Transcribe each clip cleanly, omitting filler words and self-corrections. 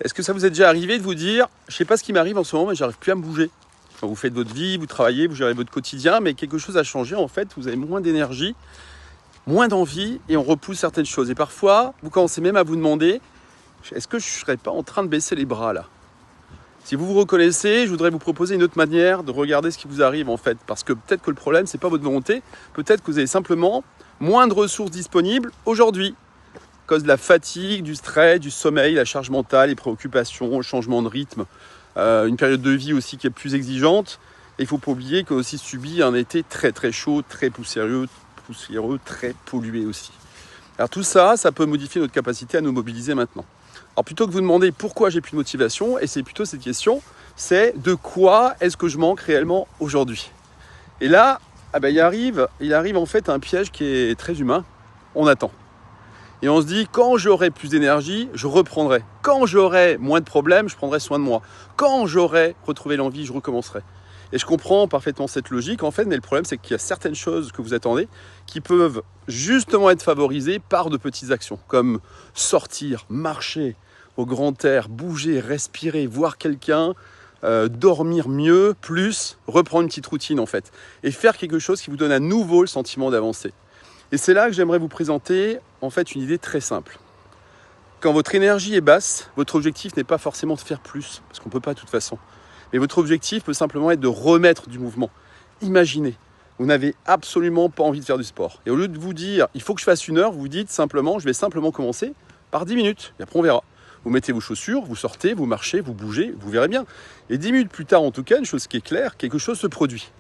Est-ce que ça vous est déjà arrivé de vous dire, je ne sais pas ce qui m'arrive en ce moment, mais j'arrive plus à me bouger? Enfin, vous faites votre vie, vous travaillez, vous gérez votre quotidien, mais quelque chose a changé en fait, vous avez moins d'énergie, moins d'envie et on repousse certaines choses. Et parfois, vous commencez même à vous demander, est-ce que je ne serais pas en train de baisser les bras là? Si vous vous reconnaissez, je voudrais vous proposer une autre manière de regarder ce qui vous arrive en fait. Parce que peut-être que le problème, ce n'est pas votre volonté, peut-être que vous avez simplement moins de ressources disponibles aujourd'hui. À cause de la fatigue, du stress, du sommeil, la charge mentale, les préoccupations, le changement de rythme, une période de vie aussi qui est plus exigeante. Et il ne faut pas oublier qu'on a aussi subi un été très très chaud, très poussiéreux, très pollué aussi. Alors tout ça, ça peut modifier notre capacité à nous mobiliser maintenant. Alors plutôt que de vous demander pourquoi j'ai plus de motivation, et c'est plutôt cette question, c'est de quoi est-ce que je manque réellement aujourd'hui? Et là, il arrive en fait un piège qui est très humain, on attend. Et on se dit, quand j'aurai plus d'énergie, je reprendrai. Quand j'aurai moins de problèmes, je prendrai soin de moi. Quand j'aurai retrouvé l'envie, je recommencerai. Et je comprends parfaitement cette logique, en fait, mais le problème, c'est qu'il y a certaines choses que vous attendez qui peuvent justement être favorisées par de petites actions, comme sortir, marcher au grand air, bouger, respirer, voir quelqu'un, dormir mieux, plus reprendre une petite routine, en fait, et faire quelque chose qui vous donne à nouveau le sentiment d'avancer. Et c'est là que j'aimerais vous présenter en fait une idée très simple. Quand votre énergie est basse, votre objectif n'est pas forcément de faire plus, parce qu'on ne peut pas de toute façon. Mais votre objectif peut simplement être de remettre du mouvement. Imaginez, vous n'avez absolument pas envie de faire du sport. Et au lieu de vous dire, il faut que je fasse 1 heure, vous vous dites simplement, je vais simplement commencer par 10 minutes. Et après on verra. Vous mettez vos chaussures, vous sortez, vous marchez, vous bougez, vous verrez bien. Et 10 minutes plus tard, en tout cas, une chose qui est claire, quelque chose se produit.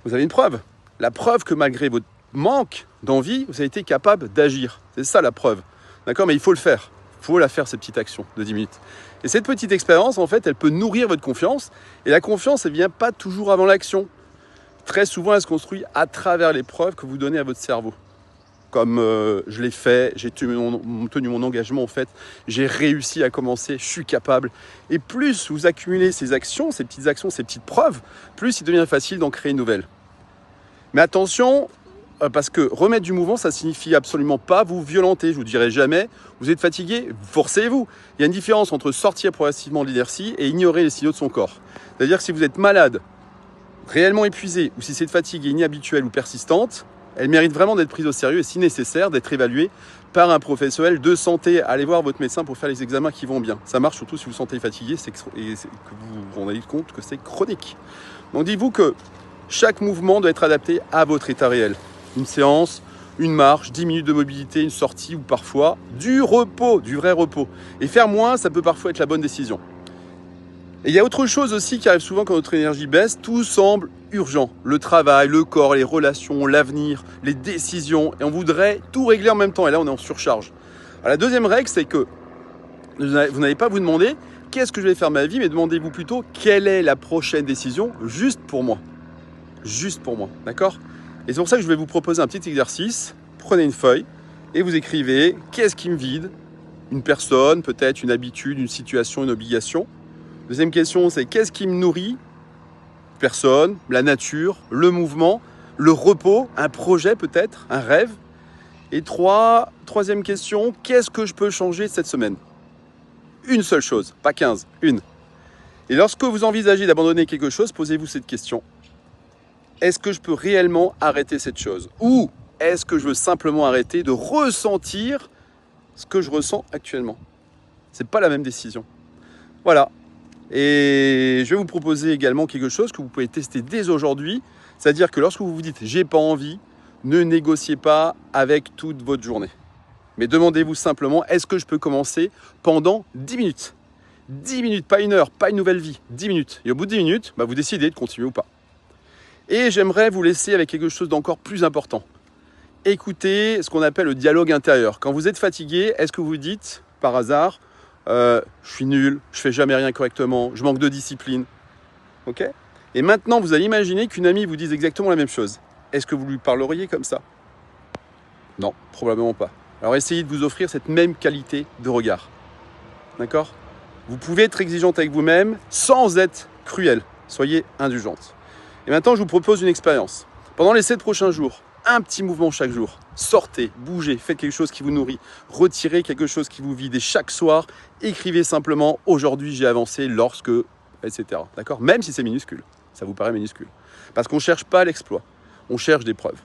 Vous avez une preuve. La preuve que malgré votre manque d'envie, vous avez été capable d'agir. C'est ça la preuve. D'accord? Mais il faut le faire. Il faut la faire, cette petite action de 10 minutes. Et cette petite expérience, en fait, elle peut nourrir votre confiance. Et la confiance, elle ne vient pas toujours avant l'action. Très souvent, elle se construit à travers les preuves que vous donnez à votre cerveau. Comme je l'ai fait, j'ai tenu mon engagement, en fait. J'ai réussi à commencer, je suis capable. Et plus vous accumulez ces actions, ces petites preuves, plus il devient facile d'en créer une nouvelle. Mais attention, parce que remettre du mouvement, ça ne signifie absolument pas vous violenter. Je ne vous dirai jamais, vous êtes fatigué, forcez-vous. Il y a une différence entre sortir progressivement de l'inertie et ignorer les signaux de son corps. C'est-à-dire que si vous êtes malade, réellement épuisé, ou si cette fatigue est inhabituelle ou persistante, elle mérite vraiment d'être prise au sérieux et si nécessaire, d'être évaluée par un professionnel de santé. Allez voir votre médecin pour faire les examens qui vont bien. Ça marche surtout si vous vous sentez fatigué et que vous vous rendez compte que c'est chronique. Donc dites-vous que chaque mouvement doit être adapté à votre état réel. Une séance, une marche, 10 minutes de mobilité, une sortie ou parfois du repos, du vrai repos. Et faire moins, ça peut parfois être la bonne décision. Et il y a autre chose aussi qui arrive souvent quand notre énergie baisse, tout semble urgent. Le travail, le corps, les relations, l'avenir, les décisions. Et on voudrait tout régler en même temps. Et là, on est en surcharge. Alors, la deuxième règle, c'est que vous n'allez pas vous demander qu'est-ce que je vais faire de ma vie, mais demandez-vous plutôt quelle est la prochaine décision juste pour moi. Juste pour moi, d'accord? Et c'est pour ça que je vais vous proposer un petit exercice. Prenez une feuille et vous écrivez qu'est-ce qui me vide? Une personne, peut-être une habitude, une situation, une obligation. Deuxième question, c'est qu'est-ce qui me nourrit? Personne, la nature, le mouvement, le repos, un projet peut-être, un rêve. Et troisième question, qu'est-ce que je peux changer cette semaine? Une seule chose, pas 15, une. Et lorsque vous envisagez d'abandonner quelque chose, posez-vous cette question. Est-ce que je peux réellement arrêter cette chose? Ou est-ce que je veux simplement arrêter de ressentir ce que je ressens actuellement? C'est pas la même décision. Voilà. Et je vais vous proposer également quelque chose que vous pouvez tester dès aujourd'hui. C'est-à-dire que lorsque vous vous dites « j'ai pas envie », ne négociez pas avec toute votre journée. Mais demandez-vous simplement « est-ce que je peux commencer pendant 10 minutes ?» 10 minutes, pas 1 heure, pas une nouvelle vie, 10 minutes. Et au bout de 10 minutes, vous décidez de continuer ou pas. Et j'aimerais vous laisser avec quelque chose d'encore plus important. Écoutez ce qu'on appelle le dialogue intérieur. Quand vous êtes fatigué, est-ce que vous vous dites, par hasard, je suis nul, je fais jamais rien correctement, je manque de discipline. Ok? Et maintenant, vous allez imaginer qu'une amie vous dise exactement la même chose. Est-ce que vous lui parleriez comme ça? Non, probablement pas. Alors essayez de vous offrir cette même qualité de regard. D'accord? Vous pouvez être exigeante avec vous-même sans être cruel. Soyez indulgente. Et maintenant, je vous propose une expérience. Pendant les 7 prochains jours, un petit mouvement chaque jour. Sortez, bougez, faites quelque chose qui vous nourrit, retirez quelque chose qui vous vide et chaque soir, écrivez simplement « Aujourd'hui, j'ai avancé lorsque… » etc. D'accord? Même si c'est minuscule, ça vous paraît minuscule. Parce qu'on ne cherche pas l'exploit, on cherche des preuves.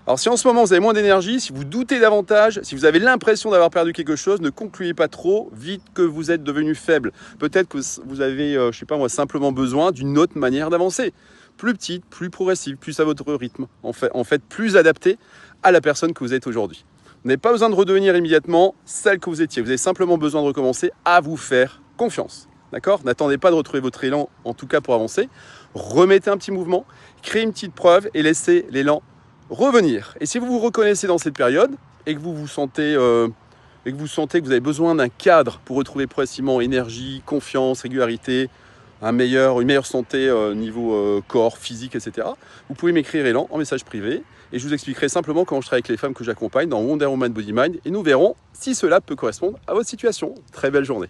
Alors si en ce moment vous avez moins d'énergie, si vous doutez davantage, si vous avez l'impression d'avoir perdu quelque chose, ne concluez pas trop vite que vous êtes devenu faible. Peut-être que vous avez, je sais pas moi, simplement besoin d'une autre manière d'avancer. Plus petite, plus progressive, plus à votre rythme. En fait, plus adaptée à la personne que vous êtes aujourd'hui. Vous n'avez pas besoin de redevenir immédiatement celle que vous étiez. Vous avez simplement besoin de recommencer à vous faire confiance. D'accord? N'attendez pas de retrouver votre élan, en tout cas pour avancer. Remettez un petit mouvement, créez une petite preuve et laissez l'élan revenir. Et si vous vous reconnaissez dans cette période et que vous sentez que vous avez besoin d'un cadre pour retrouver progressivement énergie, confiance, régularité, une meilleure santé niveau corps, physique, etc., vous pouvez m'écrire Élan en message privé et je vous expliquerai simplement comment je travaille avec les femmes que j'accompagne dans Wonder Woman Body Mind et nous verrons si cela peut correspondre à votre situation. Très belle journée.